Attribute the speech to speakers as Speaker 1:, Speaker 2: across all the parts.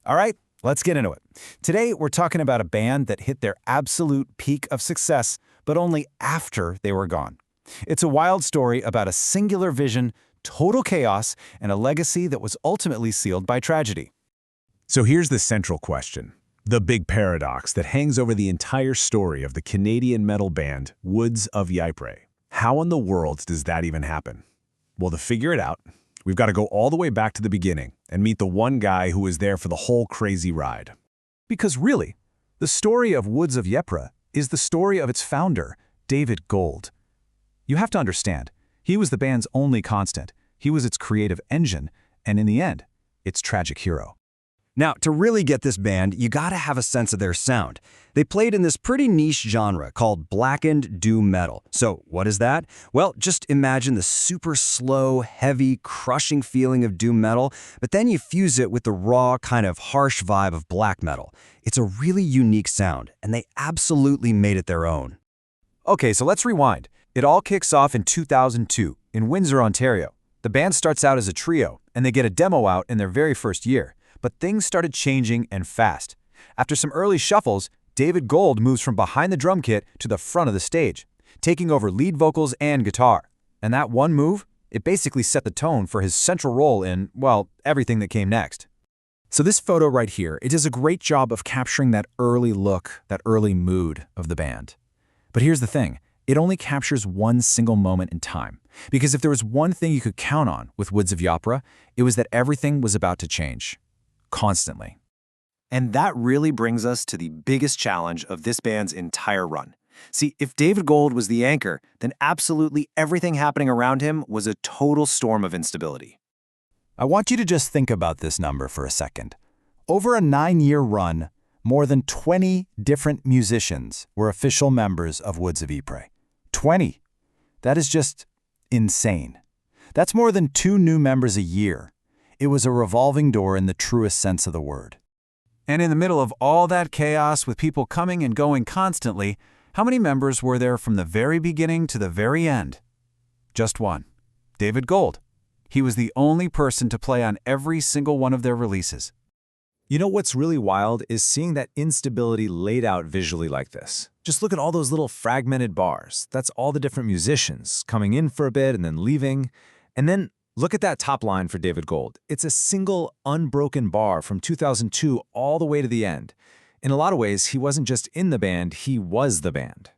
Speaker 1: All right, let's get into it. Today, we're talking about a band that hit their absolute peak of success, but only after they were gone. It's a wild story about a singular vision, total chaos, and a legacy that was ultimately sealed by tragedy.
Speaker 2: So here's the central question, the big paradox that hangs over the entire story of the Canadian metal band Woods of Ypres. How in the world does that even happen? Well, to figure it out, we've got to go all the way back to the beginning and meet the one guy who was there for the whole crazy ride. Because really, the story of Woods of Ypres is the story of its founder, David Gold. You have to understand, he was the band's only constant. He was its creative engine, and in the end, its tragic hero.
Speaker 3: Now, to really get this band, you gotta have a sense of their sound. They played in this pretty niche genre called blackened doom metal. So what is that? Well, just imagine the super slow, heavy, crushing feeling of doom metal, but then you fuse it with the raw, kind of harsh vibe of black metal. It's a really unique sound, and they absolutely made it their own.
Speaker 1: Okay, so let's rewind. It all kicks off in 2002 in Windsor, Ontario. The band starts out as a trio, and they get a demo out in their very first year. But things started changing and fast. After some early shuffles, David Gold moves from behind the drum kit to the front of the stage, taking over lead vocals and guitar. And that one move, it basically set the tone for his central role in, well, everything that came next. So this photo right here, it does a great job of capturing that early look, that early mood of the band. But here's the thing, it only captures one single moment in time. Because if there was one thing you could count on with Woods of Ypres, it was that everything was about to change. Constantly. And that really brings us to the biggest challenge of this band's entire run. See, if David Gold was the anchor, then absolutely everything happening around him was a total storm of instability. I want you to just think about this number for a second. Over a 9-year run, more than 20 different musicians were official members of Woods of Ypres. 20! That is just insane. That's more than 2 new members a year. It was a revolving door in the truest sense of the word. And in the middle of all that chaos with people coming and going constantly, how many members were there from the very beginning to the very end? Just one. David Gold. He was the only person to play on every single one of their releases.
Speaker 2: You know what's really wild is seeing that instability laid out visually like this. Just look at all those little fragmented bars. That's all the different musicians coming in for a bit and then leaving. And then look at that top line for David Gold. It's a single, unbroken bar from 2002 all the way to the end. In a lot of ways, he wasn't just in the band, he was the band.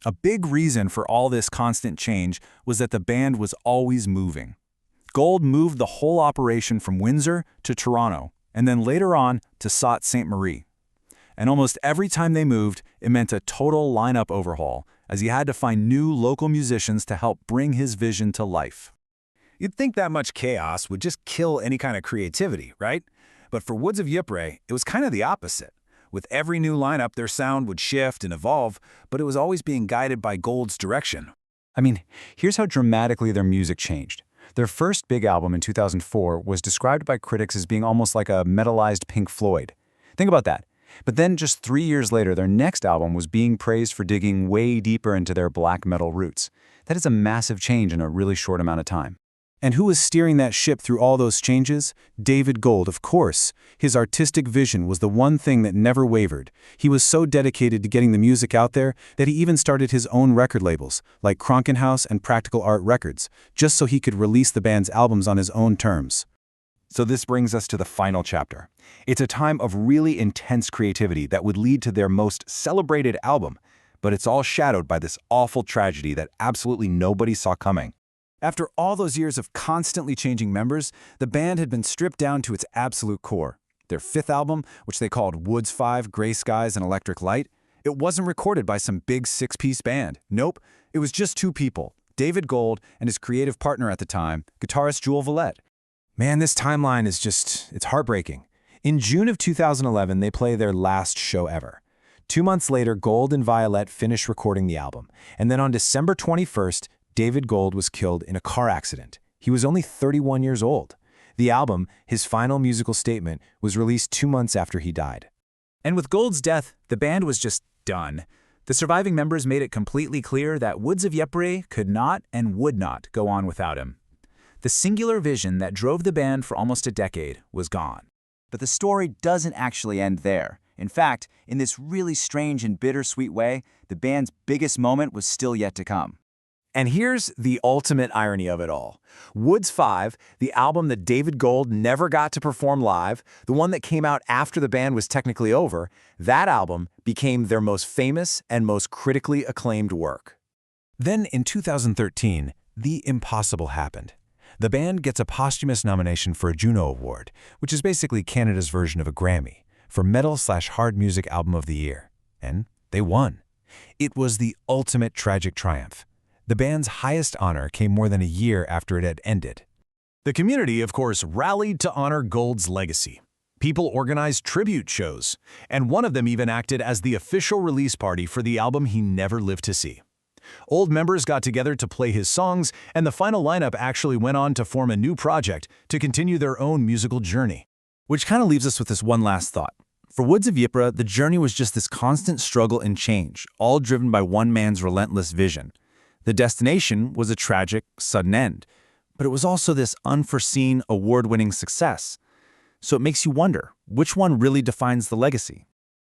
Speaker 1: A big reason for all this constant change was that the band was always moving. Gold moved the whole operation from Windsor to Toronto, and then later on to Sault Ste. Marie. And almost every time they moved, it meant a total lineup overhaul, as he had to find new local musicians to help bring his vision to life. You'd think that much chaos would just kill any kind of creativity, right? But for Woods of Ypres, it was kind of the opposite. With every new lineup, their sound would shift and evolve, but it was always being guided by Gold's direction. I mean, here's how dramatically their music changed. Their first big album in 2004 was described by critics as being almost like a metalized Pink Floyd. Think about that. But then just 3 years later, their next album was being praised for digging way deeper into their black metal roots. That is a massive change in a really short amount of time. And who was steering that ship through all those changes? David Gold, of course. His artistic vision was the one thing that never wavered. He was so dedicated to getting the music out there that he even started his own record labels, like Krankenhaus and Practical Art Records, just so he could release the band's albums on his own terms. So this brings us to the final chapter. It's a time of really intense creativity that would lead to their most celebrated album, but it's all shadowed by this awful tragedy that absolutely nobody saw coming. After all those years of constantly changing members, the band had been stripped down to its absolute core. Their 5th album, which they called Woods 5, Gray Skies and Electric Light, it wasn't recorded by some big 6-piece band. Nope, it was just 2 people, David Gold and his creative partner at the time, guitarist Jules Vallette. Man, this timeline is it's heartbreaking. In June of 2011, they play their last show ever. 2 months later, Gold and Vallette finished recording the album, and then on December 21st, David Gold was killed in a car accident. He was only 31 years old. The album, his final musical statement, was released 2 months after he died. And with Gold's death, the band was just done. The surviving members made it completely clear that Woods of Ypres could not and would not go on without him. The singular vision that drove the band for almost a decade was gone.
Speaker 4: But the story doesn't actually end there. In fact, in this really strange and bittersweet way, the band's biggest moment was still yet to come.
Speaker 2: And here's the ultimate irony of it all. Woods 5, the album that David Gold never got to perform live, the one that came out after the band was technically over, that album became their most famous and most critically acclaimed work.
Speaker 1: Then in 2013, the impossible happened. The band gets a posthumous nomination for a Juno Award, which is basically Canada's version of a Grammy, for Metal/Hard Music Album of the Year. And they won. It was the ultimate tragic triumph. The band's highest honor came more than a year after it had ended.
Speaker 2: The community, of course, rallied to honor Gold's legacy. People organized tribute shows, and one of them even acted as the official release party for the album he never lived to see. Old members got together to play his songs, and the final lineup actually went on to form a new project to continue their own musical journey.
Speaker 1: Which kind of leaves us with this one last thought. For Woods of Ypres, the journey was just this constant struggle and change, all driven by one man's relentless vision. The destination was a tragic, sudden end, but it was also this unforeseen, award-winning success. So it makes you wonder, which one really defines the legacy?